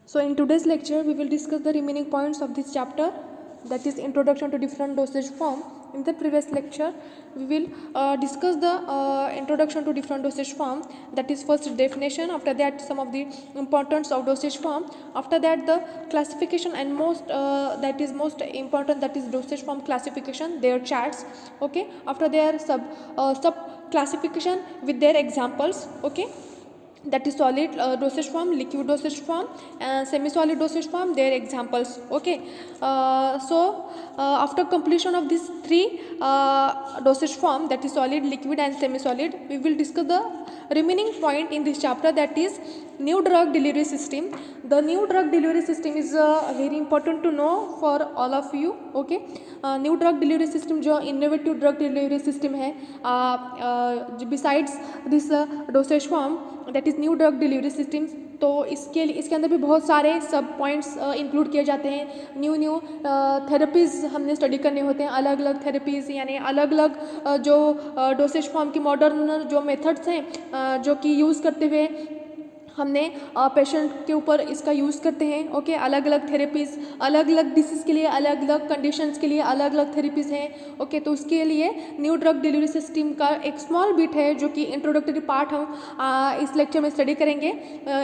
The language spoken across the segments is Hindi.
So in today's lecture, we will discuss the remaining points of this chapter, that is introduction to different dosage form. In the previous lecture, we will discuss the introduction to different dosage form, that is first definition, after that some of the importance of dosage form, after that the classification and most that is most important, that is dosage form classification, their charts, okay, after their sub classification with their examples, okay, that is solid dosage form, liquid dosage form, and semi solid dosage form, their examples, okay. After completion of these three dosage form, that is solid, liquid and semi solid, we will discuss the remaining point in this chapter, that is new drug delivery system. The new drug delivery system is very important to know for all of you, okay. New drug delivery system जो इनोवेटिव ड्रग डिलीवरी सिस्टम है, besides this dosage form, that is new drug delivery system, तो इसके अंदर भी बहुत सारे सब पॉइंट्स इंक्लूड किए जाते हैं. न्यू थेरेपीज़ हमने स्टडी करने होते हैं, अलग अलग थेरेपीज़, यानी अलग अलग जो डोसेज फॉर्म की मॉडर्न जो मेथड्स हैं जो कि यूज़ करते हुए हमने पेशेंट के ऊपर इसका यूज़ करते हैं, ओके. अलग अलग थेरेपीज़, अलग अलग डिसीज़ के लिए, अलग अलग कंडीशंस के लिए अलग अलग थेरेपीज़ हैं, ओके. तो उसके लिए न्यू ड्रग डिलीवरी सिस्टम का एक स्मॉल बिट है जो कि इंट्रोडक्टरी पार्ट हम इस लेक्चर में स्टडी करेंगे.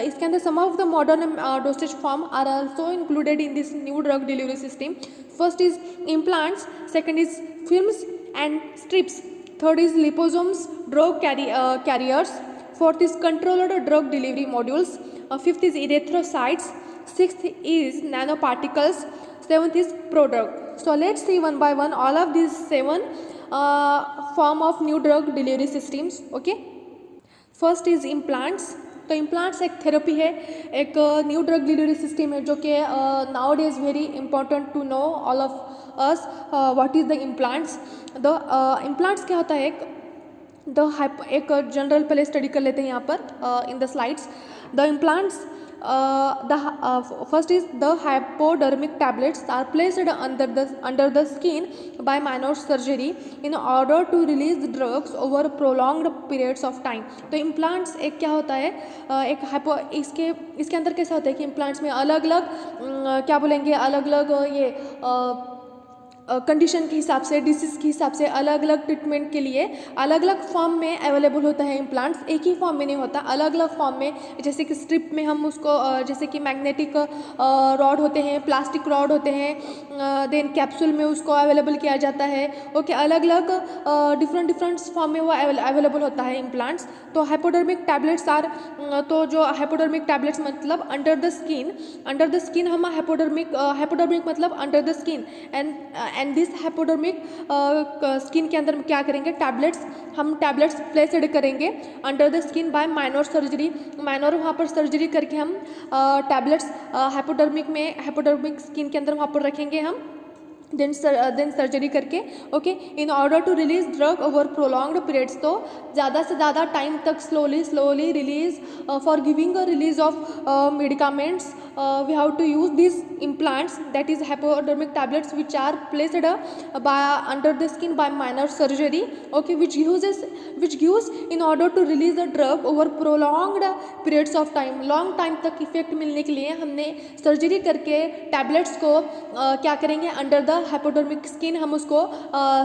इसके अंदर some of the modern dosage form are also included in this new drug delivery system. First is implants, second is films and strips, third is liposomes drug carriers, fourth is controlled drug delivery modules, fifth is erythrocytes, sixth is nanoparticles, seventh is prodrug. So let's see one by one all of these seven form of new drug delivery systems, okay. First is implants. तो इम्प्लांट्स एक थेरेपी है, एक न्यू ड्रग डिलीवरी सिस्टम है जो कि now days very important to know all of us what is the implants. The implants क्या होता है, एक जनरल पहले स्टडी कर लेते हैं यहाँ पर in the slides. The implants, the first is the hypodermic tablets are placed under the skin by minor surgery in order to release drugs over prolonged periods of time. तो इम्प्लांट्स एक क्या होता है, एक इसके अंदर कैसा होता है कि इम्प्लांट्स में अलग अलग क्या बोलेंगे, अलग अलग ये कंडीशन के हिसाब से, डिसीज़ के हिसाब से अलग अलग ट्रीटमेंट के लिए अलग अलग फॉर्म में अवेलेबल होता है. इम्प्लांट्स एक ही फॉर्म में नहीं होता, अलग अलग फॉर्म में, जैसे कि स्ट्रिप में हम उसको जैसे कि मैग्नेटिक रॉड होते हैं, प्लास्टिक रॉड होते हैं, देन कैप्सूल में उसको अवेलेबल किया जाता है, ओके. अलग अलग डिफरेंट फॉर्म में वो अवेलेबल होता है इम्प्लांट्स. तो हाइपोडर्मिक टैबलेट्स आर, तो जो हाइपोडर्मिक टैबलेट्स मतलब अंडर द स्किन हम हाइपोडर्मिक मतलब under the skin, and this hypodermic skin के अंदर क्या करेंगे, हम टैबलेट्स प्लेस्ड करेंगे under the skin by minor surgery. Minor वहाँ पर सर्जरी करके हम टैबलेट्स हाइपोडर्मिक स्किन के अंदर वहाँ पर रखेंगे हम, देन सर्जरी करके, okay, in order to release drug over prolonged periods. तो ज़्यादा से ज़्यादा टाइम तक slowly release, for giving a release of medicaments we have to use these implants, that is hypodermic tablets, which are placed under the skin by minor surgery, okay, which gives in order to release the drug over prolonged periods of time. long time तक इफेक्ट मिलने के लिए हमने सर्जरी करके टैबलेट्स को क्या करेंगे, अंडर द हाइपोडर्मिक स्किन हम उसको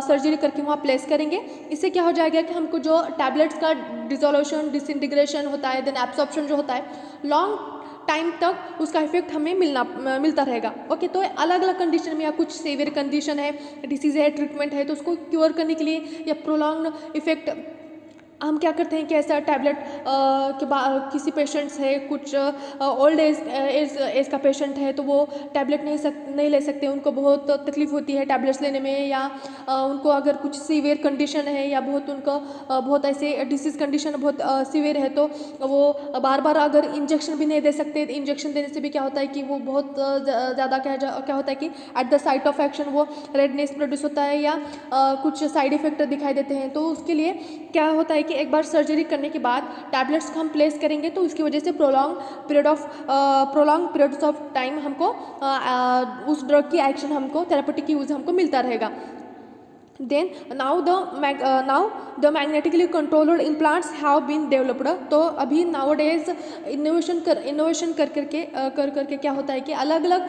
सर्जरी करके वहाँ प्लेस करेंगे. इससे क्या हो जाएगा कि हमको जो टैबलेट्स का डिसोल्यूशन, डिसइंटीग्रेशन होता है, देन एब्सॉर्प्शन जो होता है, लॉन्ग टाइम तक उसका इफेक्ट हमें मिलता रहेगा, ओके. तो अलग अलग कंडीशन में, या कुछ सीवियर कंडीशन है, डिसीज़ है, ट्रीटमेंट है, तो उसको क्योर करने के लिए या प्रोलॉन्ग इफेक्ट हम क्या करते हैं कि ऐसा टैबलेट के बाद किसी पेशेंट्स है, कुछ ओल्ड एज का पेशेंट है, तो वो टैबलेट नहीं ले सकते, उनको बहुत तकलीफ होती है टैबलेट्स लेने में, या उनको अगर कुछ सीवियर कंडीशन है, या बहुत ऐसे डिसीज़ कंडीशन बहुत सीवियर है, तो वो बार बार अगर इंजेक्शन भी नहीं दे सकते. इंजेक्शन देने से भी क्या होता है कि वो बहुत ज़्यादा क्या होता है कि at the site of action वो रेडनेस प्रोड्यूस होता है, या कुछ साइड इफेक्ट दिखाई देते हैं. तो उसके लिए क्या होता है कि एक बार सर्जरी करने के बाद टैबलेट्स को हम प्लेस करेंगे, तो उसकी वजह से प्रोलॉन्ग पीरियड्स ऑफ टाइम हमको उस ड्रग की एक्शन हमको, थेरेपेटिक यूज़ हमको मिलता रहेगा. then now the magnetically controlled implants have been developed. तो अभी nowadays इनोवेशन कर करके क्या होता है की अलग अलग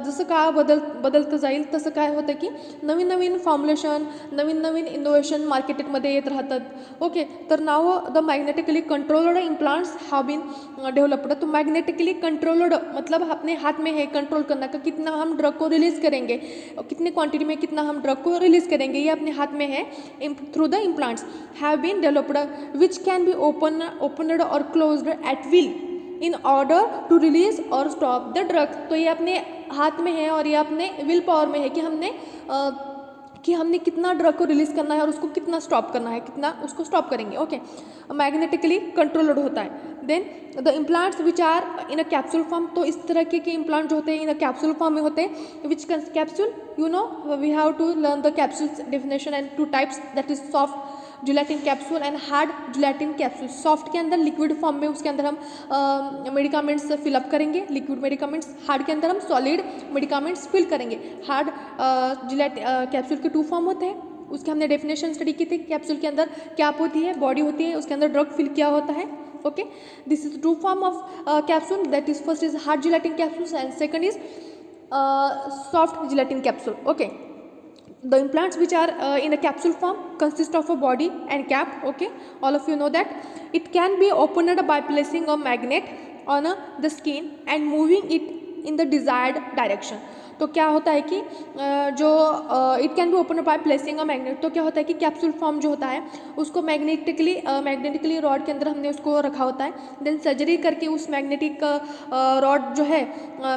जसं काळ बदलतं जाईल तसं काय होतं की नवीन नवीन फॉर्म्युलेशन नवीन नवीन इनोवेशन मार्केटमध्ये येत राहतात. ओके, तर now the magnetically controlled implants have been developed. तो मैग्नेटिकली कंट्रोल्ड मतलब अपने हाथ में है कंट्रोल करना का कितना हम ड्रग को रिलीज करेंगे, कितनी क्वांटिटी में कितना हम ड्रग को रिलीज करेंगे, ये अपने हाथ में है. Through the implants have been developed which can be opened or closed at will in order to release or stop the drug. तो ये अपने हाथ में है और ये अपने विल पावर में है कि हमने कितना ड्रग को रिलीज करना है और उसको कितना स्टॉप करना है, कितना उसको स्टॉप करेंगे. ओके, मैग्नेटिकली कंट्रोल्ड होता है. Then the implants which are in a capsule form. तो इस तरह के इम्प्लांट जो होते हैं इन अ कैप्सूल फॉर्म में होते हैं. Which capsule, you know, we have to learn the capsules definition and two types, that is soft gelatin capsule and hard gelatin capsule. Soft के अंदर लिक्विड फॉर्म में उसके अंदर हम मेडिकामेंट्स फिलअप करेंगे, लिक्विड मेडिकामेंट्स. हार्ड के अंदर हम सॉलिड मेडिकामेंट्स फिल करेंगे. हार्ड कैप्सूल के 2 फॉर्म होते हैं, उसके हमने डेफिनेशन स्टडी की थी. कैप्सूल के अंदर कैप होती है, बॉडी होती है, उसके अंदर ड्रग फिल किया होता है. Okay, this is 2 form of capsule, that is first is hard gelatin capsule and second is soft gelatin capsule. Okay, the implants which are in a capsule form consist of a body and cap. Okay, all of you know that. It can be opened by placing a magnet on the skin and moving it in the desired direction. तो क्या होता है कि जो it can be open by placing a magnet. तो क्या होता है कि कैप्सूल फॉर्म जो होता है उसको मैग्नेटिकली रॉड के अंदर हमने उसको रखा होता है. देन सर्जरी करके उस मैग्नेटिक रॉड जो है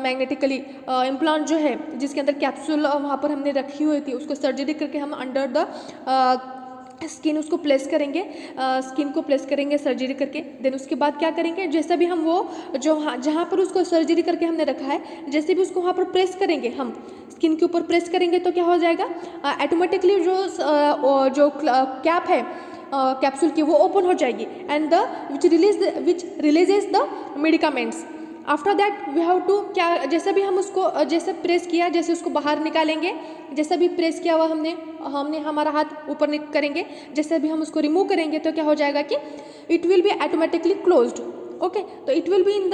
मैग्नेटिकली इम्प्लांट जो है जिसके अंदर कैप्सूल वहाँ पर हमने रखी हुई थी उसको सर्जरी करके हम अंडर द स्किन उसको प्लेस करेंगे, स्किन को प्लेस करेंगे सर्जरी करके. देन उसके बाद क्या करेंगे, जैसा भी हम वो जो जहाँ पर उसको सर्जरी करके हमने रखा है जैसे भी उसको वहाँ पर प्रेस करेंगे, हम स्किन के ऊपर प्रेस करेंगे तो क्या हो जाएगा, ऑटोमेटिकली जो कैप है कैप्सूल की वो ओपन हो जाएगी and which releases the medicaments. After that we have to क्या जैसे भी हम उसको जैसे प्रेस किया जैसे उसको बाहर निकालेंगे, जैसा भी प्रेस किया हुआ हमने हमारा हाथ ऊपर करेंगे, जैसे भी हम उसको रिमूव करेंगे तो क्या हो जाएगा कि it will be automatically closed. Okay, तो it will be in the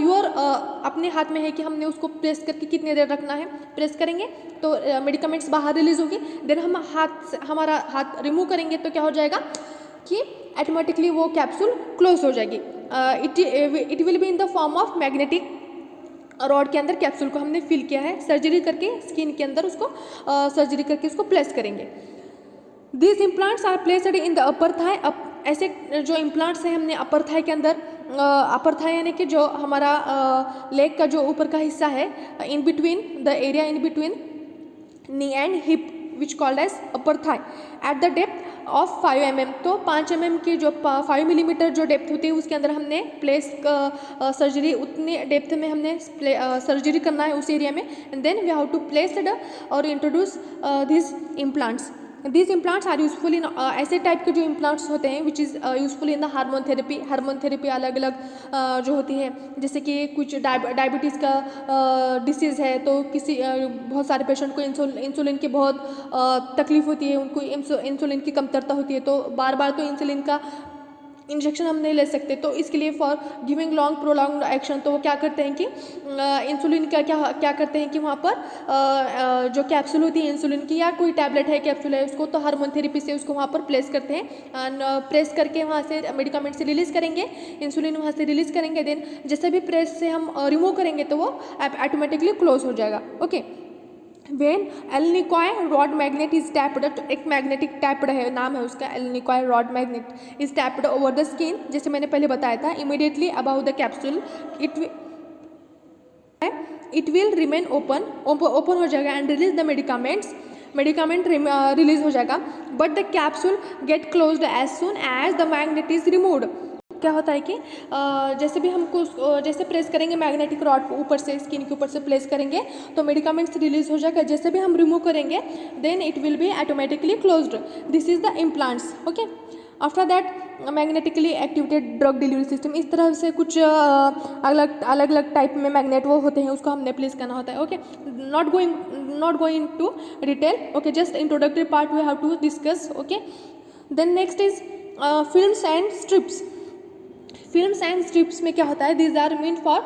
your अपने हाथ में है कि हमने उसको प्रेस करके कितनी देर रखना है. प्रेस करेंगे तो मेडिकामेंट्स बाहर रिलीज होगी. देन हम हमारा हाथ रिमूव करेंगे तो क्या हो जाएगा कि ऑटोमेटिकली वो कैप्सूल क्लोज हो जाएगी. It will be in the form of magnetic rod के अंदर कैप्सूल को हमने फिल किया है. सर्जरी करके स्किन के अंदर उसको सर्जरी करके उसको प्लेस करेंगे. This implants are placed in the upper thigh. ऐसे जो इम्प्लांट्स हैं हमने अपर थाई के अंदर, अपर थाई यानी कि जो हमारा लेग का जो ऊपर का हिस्सा है, in between the area in between knee and hip which called as upper thigh at the depth of 5 mm. तो 5 mm की जो 5 मिलीमीटर जो डेप्थ होती है उसके अंदर हमने प्लेस सर्जरी उतने डेप्थ में हमने सर्जरी करना है उस एरिया में. And then we have to place or introduce this implants. This implants are useful in ऐसे टाइप के जो इम्प्लांट्स होते हैं which is useful in the hormone therapy. Hormone therapy अलग अलग जो होती है, जैसे कि कुछ डायबिटीज़ का डिसीज़ है तो किसी बहुत सारे पेशेंट को इंसुलिन की बहुत तकलीफ होती है, उनको इंसुलिन की कमतरता होती है, तो बार बार तो इंसुलिन का इंजेक्शन हम नहीं ले सकते. तो इसके लिए for giving long prolong action तो वो क्या करते हैं कि इंसुलिन का क्या करते हैं कि वहाँ पर जो कैप्सूल होती है इंसुलिन की या कोई टैबलेट है कैप्सूल है उसको तो हार्मोन थेरेपी से उसको वहाँ पर प्लेस करते हैं. एंड प्रेस करके वहाँ से मेडिकामेंट से रिलीज़ करेंगे, इंसुलिन वहाँ से रिलीज़ करेंगे. देन जैसे भी प्रेस से हम रिमूव करेंगे तो वो ऑटोमेटिकली क्लोज हो जाएगा. Okay, when alnico rod magnet is tapped, एक मैग्नेटिक टैप्ड है नाम है उसका, alnico rod magnet is tapped over the skin. जैसे मैंने पहले बताया था, immediately about the capsule it will remain open हो जाएगा and release the medicament release हो जाएगा. But the capsule get closed as soon as the magnet is removed. क्या होता है कि जैसे भी हमको जैसे प्रेस करेंगे मैग्नेटिक रॉड को ऊपर से स्किन के ऊपर से प्लेस करेंगे तो मेडिकामेंट्स रिलीज हो जाएगा. जैसे भी हम रिमूव करेंगे then it will be automatically closed. This is the implants. Okay, after that magnetically activated drug delivery system, इस तरह से कुछ अलग अलग टाइप में मैग्नेट वो होते हैं, उसको हमने प्लेस करना होता है. Okay, not going to detail. Okay, just introductory part we have to discuss. Okay, then next is films and strips. Films and strips में क्या होता है, दीज आर मीन फॉर,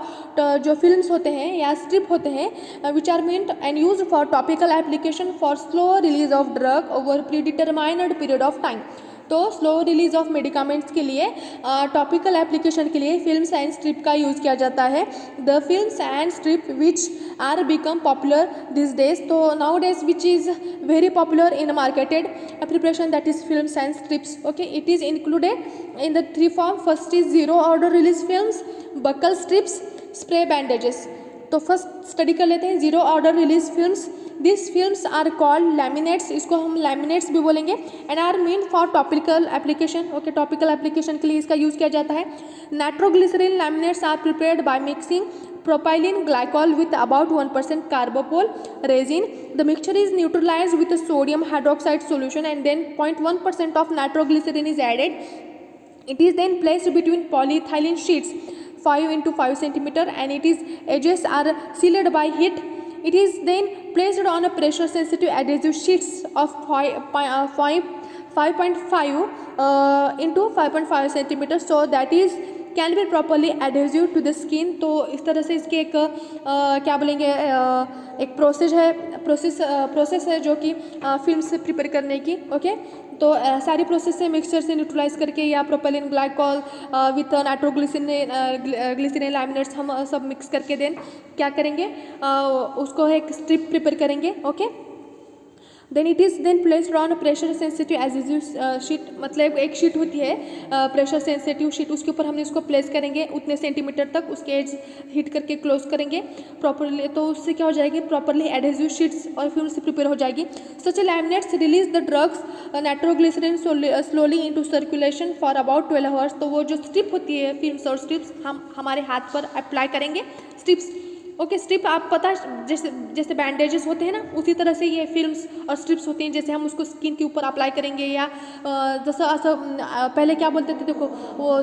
जो फिल्म्स होते हैं या स्ट्रिप होते हैं which are mean and use for topical application for slow release of drug over predetermined period of time. तो स्लो रिलीज ऑफ मेडिकामेंट्स के लिए, टॉपिकल एप्लीकेशन के लिए फिल्म्स एंड स्ट्रिप का यूज़ किया जाता है. The films and strip which are become popular this days. तो nowadays which is very popular in marketed preparation, that is films and strips. Okay, it is included in the three form. First is zero order release films, buccal strips, spray bandages. तो फर्स्ट स्टडी कर लेते हैं zero order release films. This films are called laminates, इसको हम लैमिनेट्स भी बोलेंगे, and are mean for topical application. Okay, topical application के लिए इसका यूज़ किया जाता है. Nitroglycerin laminates are prepared by mixing propylene glycol with about 1% carbopol resin. The mixture is neutralized with a sodium hydroxide solution and then 0.1% of nitroglycerin is added. It is then placed between polyethylene sheets 5 into 5 centimeter and it is edges are sealed by heat. It is then placed on a pressure sensitive adhesive sheets of 5.5 into 5.5 centimeter, so that is can be properly adhesive to the skin. तो इस तरह से इसके एक क्या बोलेंगे, एक प्रोसेस है जो कि फिल्म से प्रिपेयर करने की. ओके, तो सारी प्रोसेस से मिक्सचर से न्यूट्रलाइज करके या propylene glycol with nitroglycerin laminates हम सब मिक्स करके देन क्या करेंगे, उसको एक स्ट्रिप प्रिपेयर करेंगे. Okay, then it is then placed on pressure sensitive adhesive sheet. मतलब एक शीट होती है प्रेशर सेंसिटिव शीट, उसके ऊपर हमने उसको प्लेस करेंगे उतने सेंटीमीटर तक, उसके एज हीट करके क्लोज करेंगे प्रॉपरली. तो उससे क्या हो जाएगी, प्रॉपरली एडहेसिव शीट्स और फिल्म से प्रिपेयर हो जाएगी. Such laminates release the drugs nitroglycerine slowly into circulation for about 12 hours. तो वो जो स्ट्रिप होती है, फिल्म्स और स्ट्रिप्स, हम हमारे हाथ पर अप्लाई करेंगे स्ट्रिप्स. ओके, स्ट्रिप आप पता जैसे बैंडेजेस होते हैं ना, उसी तरह से ये फिल्म्स और स्ट्रिप्स होती हैं. जैसे हम उसको स्किन के ऊपर अप्लाई करेंगे या जसं असं पहिले क्या बोलते थे, देखो वो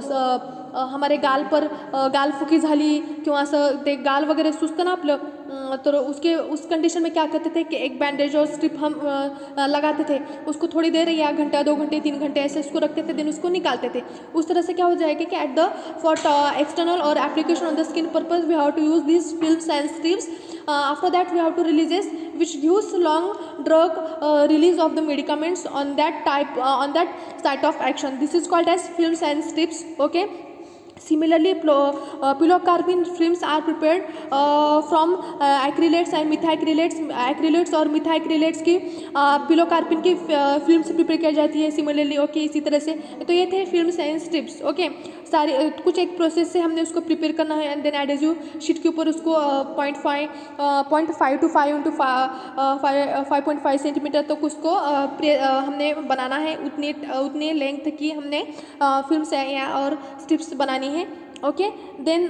हमारे गाल पर गाल फुकी झाली किंवा असं ते गाल वगैरे सुचतं ना आपलं, तर उस कंडीशन में क्या करते थे कि एक बैंडेज और स्ट्रिप हम लगाते थे, उसको थोड़ी देर या घंटा 2 घंटे 3 घंटे ऐसे उसको रखते थे, देन उसको निकालते थे. उस तरह से क्या हो जाएगा कि एट द फॉर एक्सटर्नल और application on the skin purpose we have to use this films and strips. After that we have to releases which gives long drug release of the medicaments on that type on that site of action. This is called as films and strips. Okay, similarly pilocarpine films are prepared from acrylates and methacrylates. acrylates और methacrylates की pilocarpine की फिल्म से प्रिपेयर किया जाती है सिमिलरली. ओके, इसी तरह से. तो ये थे फिल्म्स एंड स्ट्रिप्स. ओके, सारे कुछ एक प्रोसेस से हमने उसको प्रिपेयर करना है एंड देन एडहेसिव शीट के ऊपर उसको 0.5 टू 5 इंटू 5.5 सेंटीमीटर तक उसको हमने बनाना है. उतने लेंथ की हमने फिल्म्स और स्ट्रिप्स बनानी है. Okay, then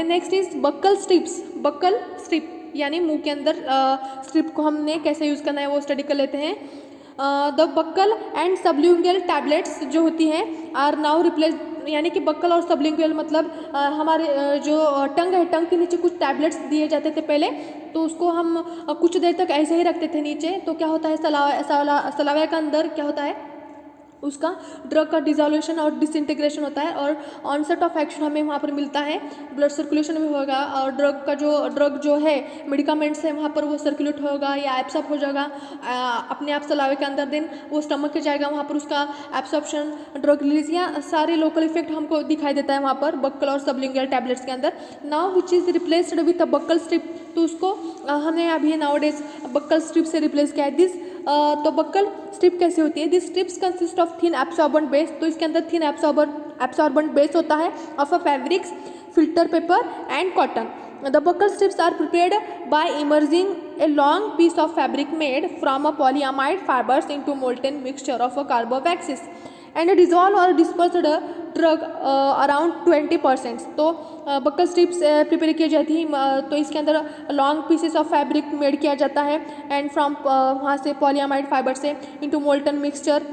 next is buccal strips. Buccal strip यानी मुंह के अंदर स्ट्रिप को हमने कैसे यूज़ करना है वो स्टडी कर लेते हैं. The buccal and sublingual tablets जो होती हैं आर नाउ रिप्लेस, यानी कि बक्कल और सबलिंगुअल मतलब हमारे जो टंग है, टंग के नीचे कुछ टैबलेट्स दिए जाते थे पहले, तो उसको हम कुछ देर तक ऐसे ही रखते थे नीचे. तो क्या होता है, सलावे का अंदर क्या होता है, उसका ड्रग का डिजोल्यूशन और डिसइंटीग्रेशन होता है और ऑनसेट ऑफ एक्शन हमें वहाँ पर मिलता है. ब्लड सर्कुलेशन भी होगा और ड्रग जो है मेडिकामेंट्स है वहाँ पर वो सर्कुलेट होगा या एब्सॉर्ब हो जाएगा अपने आप सलावे के अंदर. देन वो स्टमक के जाएगा, वहाँ पर उसका एब्सॉर्प्शन, ड्रग रिलीज या सारे लोकल इफेक्ट हमको दिखाई देता है वहाँ पर बक्कल और सबलिंगुअल टैबलेट्स के अंदर. Now which is replaced with a buccal strip. तो उसको हमने अभी नाउ डेज बक्कल स्ट्रिप से रिप्लेस किया है. तो बक्कल स्ट्रिप कैसे होती है, this strips consist of thin absorbent base. तो इसके अंदर थिन एब्सॉर्बेंट बेस होता है of a fabrics, filter paper and cotton. The buccal strips are prepared by immersing a long piece of fabric made from a polyamide fibers into molten mixture of a carbowaxes and dissolve or disperse the drug around 20%. तो बक्कल स्ट्रिप्स प्रिपेयर की जाती है. तो इसके अंदर long pieces of fabric made किया जाता है एंड फ्रॉम वहाँ से पॉलीअमाइड फाइबर से into molten mixture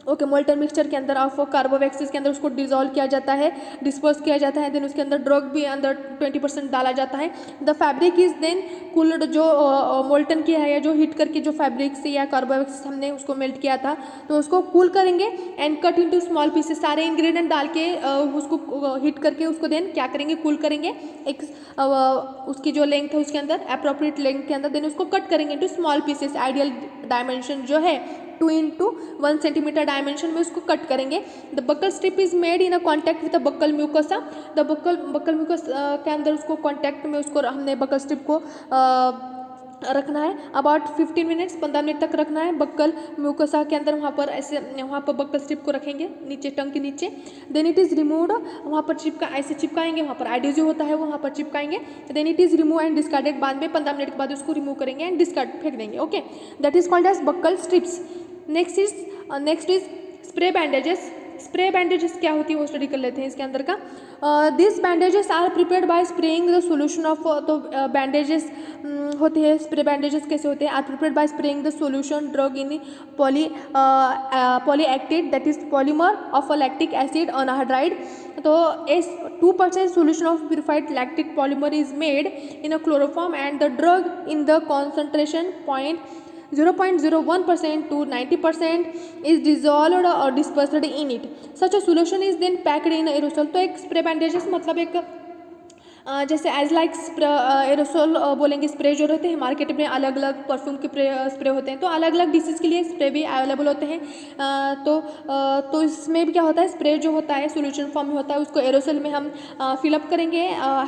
okay molten mixture के अंदर ऑफ कार्बोवैक्सीज के अंदर उसको डिजोल्व किया जाता है, डिस्पोज किया जाता है, देन उसके अंदर ड्रग भी अंदर 20% डाला जाता है। The fabric is then cooled, जो मोल्टन किया है या जो हीट करके जो फैब्रिक से या कार्बोवैक्सीज हमने उसको मेल्ट किया था तो उसको कूल करेंगे and cut into small pieces, सारे इंग्रेडिएंट डाल के उसको हीट करके उसको देन क्या करेंगे, कूल करेंगे एक उसकी जो लेंथ है उसके अंदर अप्रोप्रिएट लेंथ के अंदर, देन उसको कट करेंगे into small pieces. Ideal dimension जो है 2 into 1 सेंटीमीटर डायमेंशन में उसको कट करेंगे। The buccal strip is made in a contact with the buccal mucosa, the buccal mucus के अंदर उसको कॉन्टैक्ट में उसको हमने बक्कल स्ट्रिप को रखना है अबाउट 15 मिनट्स, 15 मिनट तक रखना है बक्कल म्यूकोसा के अंदर। वहाँ पर ऐसे वहाँ पर बक्कल स्ट्रिप को रखेंगे नीचे टंग के नीचे, देन इट इज़ रिमूव्ड, वहाँ पर ऐसे चिपकाएंगे, वहाँ पर एडहेसिव होता है वहाँ पर चिपकाएंगे, then it is remove and discarded, बाद में 15 मिनट के बाद उसको रिमूव करेंगे एंड डिस्कार्ड फेंक देंगे। Okay, that is called as buccal strips. Next is spray bandages. Spray bandages क्या होती है वो स्टडी कर लेते हैं इसके अंदर का। This bandages are prepared by spraying the solution of, तो बैंडेजेस होते हैं, स्प्रे बैंडेजेस कैसे होते हैं, are prepared by spraying the solution drug in polylactide that is polymer of a lactic acid anhydride. तो 2% solution of purified lactic polymer is made in a chloroform and the drug in the concentration 0.01% to 90% is dissolved or dispersed in it. Such a solution is then packed in aerosol. तो एक स्प्रे बैंडेजेस मतलब एक जैसे एज लाइक एरोसोल बोलेंगे, स्प्रे जो रहते हैं मार्केट में अलग अलग परफ्यूम के स्प्रे होते हैं, तो अलग अलग डिसीज़ के लिए स्प्रे भी अवेलेबल होते हैं। तो इसमें भी क्या होता है, स्प्रे जो होता है सोल्यूशन फॉर्म में होता है, उसको एरोसोल में हम फिलअप करेंगे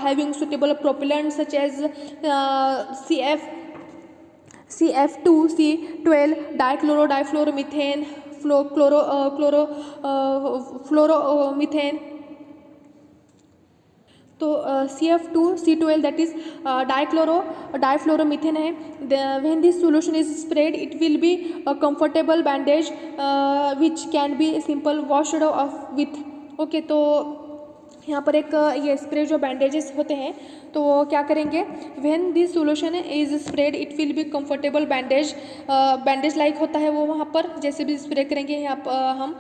having suitable propellant such as CF2, C12, dichloromethane, fluoromethane. तो CF2, C12 that is difluoromethane है। When this solution is spread it will be comfortable bandage which can be simple washed off with. Okay, तो यहाँ पर एक ये स्प्रे जो बैंडेजेस होते हैं तो वो क्या करेंगे, when this solution is spread it will be comfortable bandage like होता है वो, वहाँ पर जैसे भी स्प्रे करेंगे यहाँ पर हम,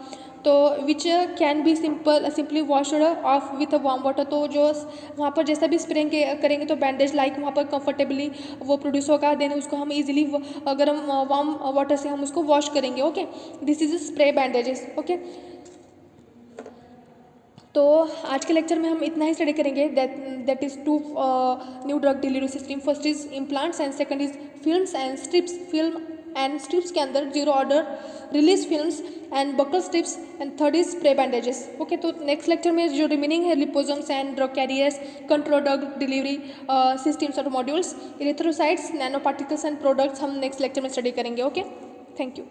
तो विच can be simply washed off with warm water. तो जो वहाँ पर जैसा भी स्प्रे करेंगे तो बैंडेज लाइक वहाँ पर कंफर्टेबली वो प्रोड्यूस होगा, देन उसको हम इजीली गर्म वार्म वाटर से हम उसको वॉश करेंगे। Okay, this is spray bandages. Okay, तो आज के लेक्चर में हम इतना ही स्टडी करेंगे। That is 2 new drug delivery system. First is implants and second is films and strips. Film and strips के अंदर zero order release films and buccal strips and third is spray bandages. Okay, तो नेक्स्ट लेक्चर में जो रिमेनिंग है liposomes and drug carriers, control drug delivery systems और modules, erythrocytes, nano particles and products हम नेक्स्ट लेक्चर में स्टडी करेंगे। Okay, thank you.